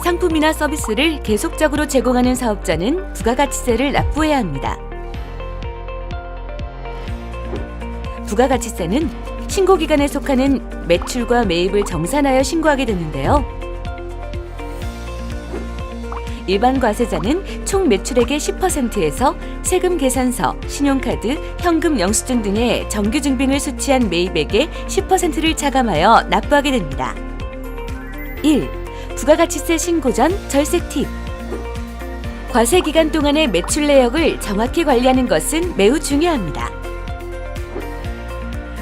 상품이나 서비스를 계속적으로 제공하는 사업자는 부가가치세를 납부해야 합니다. 부가가치세는 신고기간에 속하는 매출과 매입을 정산하여 신고하게 되는데요. 일반 과세자는 총 매출액의 10%에서 세금 계산서, 신용카드, 현금 영수증 등의 정규 증빙을 수취한 매입액의 10%를 차감하여 납부하게 됩니다. 1. 부가가치세 신고 전 절세 팁. 과세 기간 동안의 매출 내역을 정확히 관리하는 것은 매우 중요합니다.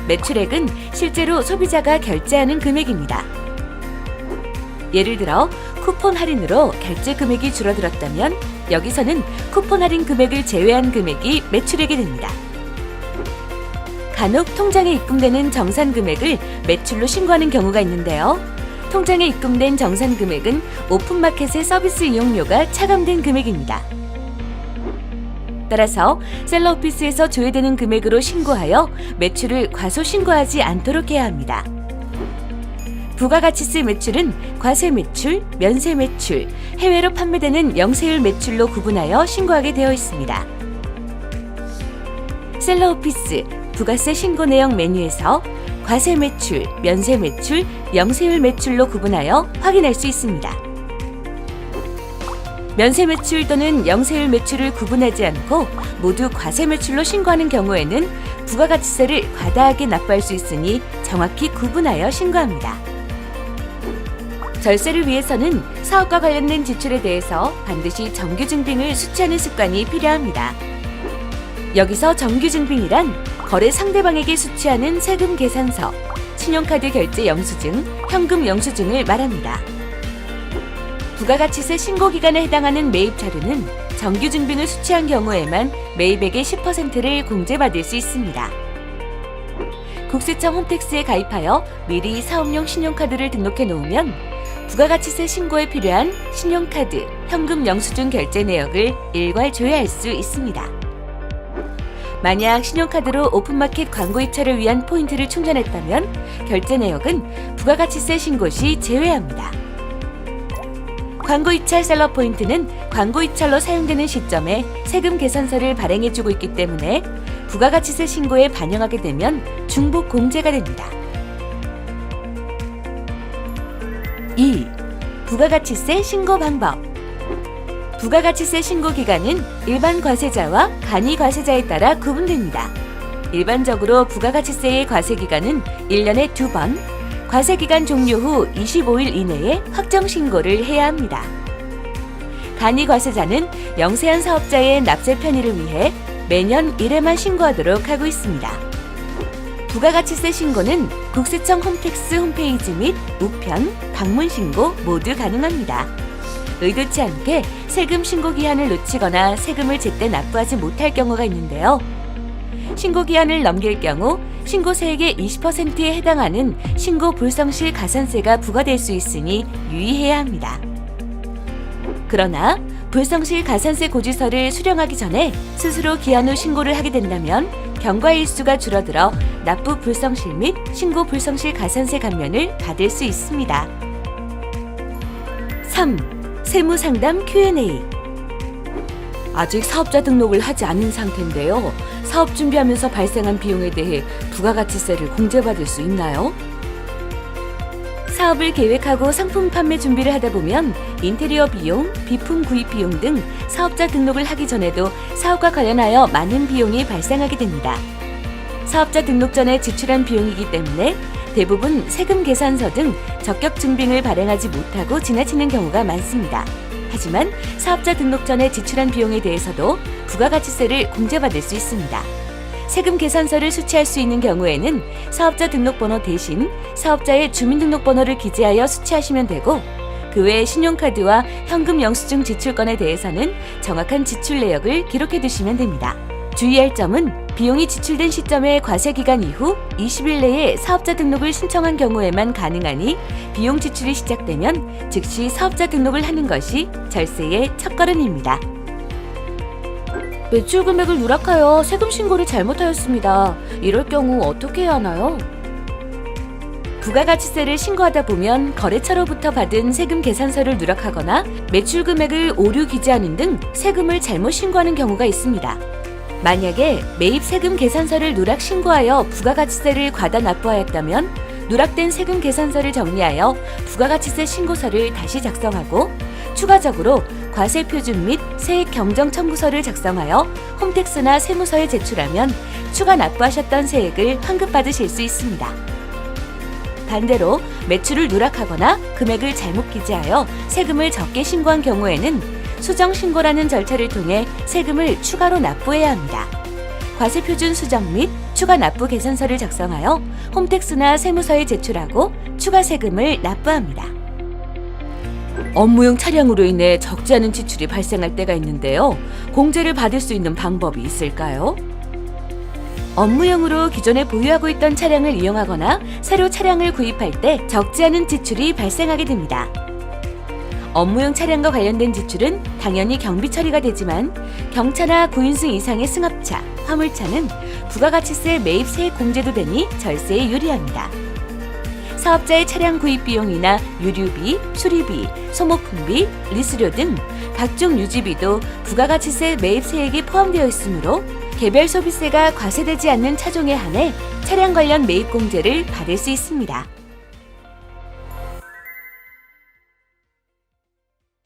매출액은 실제로 소비자가 결제하는 금액입니다. 예를 들어 쿠폰 할인으로 결제 금액이 줄어들었다면 여기서는 쿠폰 할인 금액을 제외한 금액이 매출액이 됩니다. 간혹 통장에 입금되는 정산 금액을 매출로 신고하는 경우가 있는데요. 통장에 입금된 정산 금액은 오픈마켓의 서비스 이용료가 차감된 금액입니다. 따라서 셀러오피스에서 조회되는 금액으로 신고하여 매출을 과소신고하지 않도록 해야 합니다. 부가가치세 매출은 과세 매출, 면세 매출, 해외로 판매되는 영세율 매출로 구분하여 신고하게 되어 있습니다. 셀러오피스 부가세 신고 내역 메뉴에서 과세 매출, 면세 매출, 영세율 매출로 구분하여 확인할 수 있습니다. 면세 매출 또는 영세율 매출을 구분하지 않고 모두 과세 매출로 신고하는 경우에는 부가가치세를 과다하게 납부할 수 있으니 정확히 구분하여 신고합니다. 절세를 위해서는 사업과 관련된 지출에 대해서 반드시 정규 증빙을 수취하는 습관이 필요합니다. 여기서 정규 증빙이란 거래 상대방에게 수취하는 세금 계산서, 신용카드 결제 영수증, 현금 영수증을 말합니다. 부가가치세 신고 기간에 해당하는 매입 자료는 정규 증빙을 수취한 경우에만 매입액의 10%를 공제받을 수 있습니다. 국세청 홈택스에 가입하여 미리 사업용 신용카드를 등록해 놓으면 부가가치세 신고에 필요한 신용카드, 현금 영수증 결제 내역을 일괄 조회할 수 있습니다. 만약 신용카드로 오픈마켓 광고 입찰을 위한 포인트를 충전했다면 결제 내역은 부가가치세 신고 시 제외합니다. 광고 입찰 셀러 포인트는 광고 입찰로 사용되는 시점에 세금 계산서를 발행해주고 있기 때문에 부가가치세 신고에 반영하게 되면 중복 공제가 됩니다. 2. 부가가치세 신고 방법. 부가가치세 신고 기간은 일반 과세자와 간이 과세자에 따라 구분됩니다. 일반적으로 부가가치세의 과세 기간은 1년에 2번, 과세 기간 종료 후 25일 이내에 확정 신고를 해야 합니다. 간이 과세자는 영세한 사업자의 납세 편의를 위해 매년 1회만 신고하도록 하고 있습니다. 부가가치세 신고는 국세청 홈택스 홈페이지 및 우편, 방문 신고 모두 가능합니다. 의도치 않게 세금 신고 기한을 놓치거나 세금을 제때 납부하지 못할 경우가 있는데요. 신고 기한을 넘길 경우 신고세액의 20%에 해당하는 신고 불성실 가산세가 부과될 수 있으니 유의해야 합니다. 그러나 불성실 가산세 고지서를 수령하기 전에 스스로 기한 후 신고를 하게 된다면 경과 일수가 줄어들어 납부 불성실 및 신고 불성실 가산세 감면을 받을 수 있습니다. 3. 세무상담 Q&A. 아직 사업자 등록을 하지 않은 상태인데요. 사업 준비하면서 발생한 비용에 대해 부가가치세를 공제받을 수 있나요? 사업을 계획하고 상품 판매 준비를 하다 보면 인테리어 비용, 비품 구입 비용 등 사업자 등록을 하기 전에도 사업과 관련하여 많은 비용이 발생하게 됩니다. 사업자 등록 전에 지출한 비용이기 때문에 대부분 세금 계산서 등 적격 증빙을 발행하지 못하고 지나치는 경우가 많습니다. 하지만 사업자 등록 전에 지출한 비용에 대해서도 부가가치세를 공제받을 수 있습니다. 세금 계산서를 수취할 수 있는 경우에는 사업자 등록번호 대신 사업자의 주민등록번호를 기재하여 수취하시면 되고, 그 외 신용카드와 현금 영수증 지출건에 대해서는 정확한 지출 내역을 기록해 두시면 됩니다. 주의할 점은 비용이 지출된 시점의 과세기간 이후 20일 내에 사업자 등록을 신청한 경우에만 가능하니 비용 지출이 시작되면 즉시 사업자 등록을 하는 것이 절세의 첫걸음입니다. 매출 금액을 누락하여 세금 신고를 잘못하였습니다. 이럴 경우 어떻게 해야 하나요? 부가가치세를 신고하다 보면 거래처로부터 받은 세금 계산서를 누락하거나 매출 금액을 오류 기재하는 등 세금을 잘못 신고하는 경우가 있습니다. 만약에 매입 세금 계산서를 누락 신고하여 부가가치세를 과다 납부하였다면 누락된 세금 계산서를 정리하여 부가가치세 신고서를 다시 작성하고 추가적으로 과세 표준 및 세액 경정 청구서를 작성하여 홈택스나 세무서에 제출하면 추가 납부하셨던 세액을 환급받으실 수 있습니다. 반대로 매출을 누락하거나 금액을 잘못 기재하여 세금을 적게 신고한 경우에는 수정 신고라는 절차를 통해 세금을 추가로 납부해야 합니다. 과세 표준 수정 및 추가 납부 계산서를 작성하여 홈택스나 세무서에 제출하고 추가 세금을 납부합니다. 업무용 차량으로 인해 적지 않은 지출이 발생할 때가 있는데요. 공제를 받을 수 있는 방법이 있을까요? 업무용으로 기존에 보유하고 있던 차량을 이용하거나 새로 차량을 구입할 때 적지 않은 지출이 발생하게 됩니다. 업무용 차량과 관련된 지출은 당연히 경비 처리가 되지만 경차나 9인승 이상의 승합차, 화물차는 부가가치세 매입 세액 공제도 되니 절세에 유리합니다. 사업자의 차량 구입 비용이나 유류비, 수리비, 소모품비, 리스료 등 각종 유지비도 부가가치세 매입 세액이 포함되어 있으므로 개별 소비세가 과세되지 않는 차종에 한해 차량 관련 매입 공제를 받을 수 있습니다.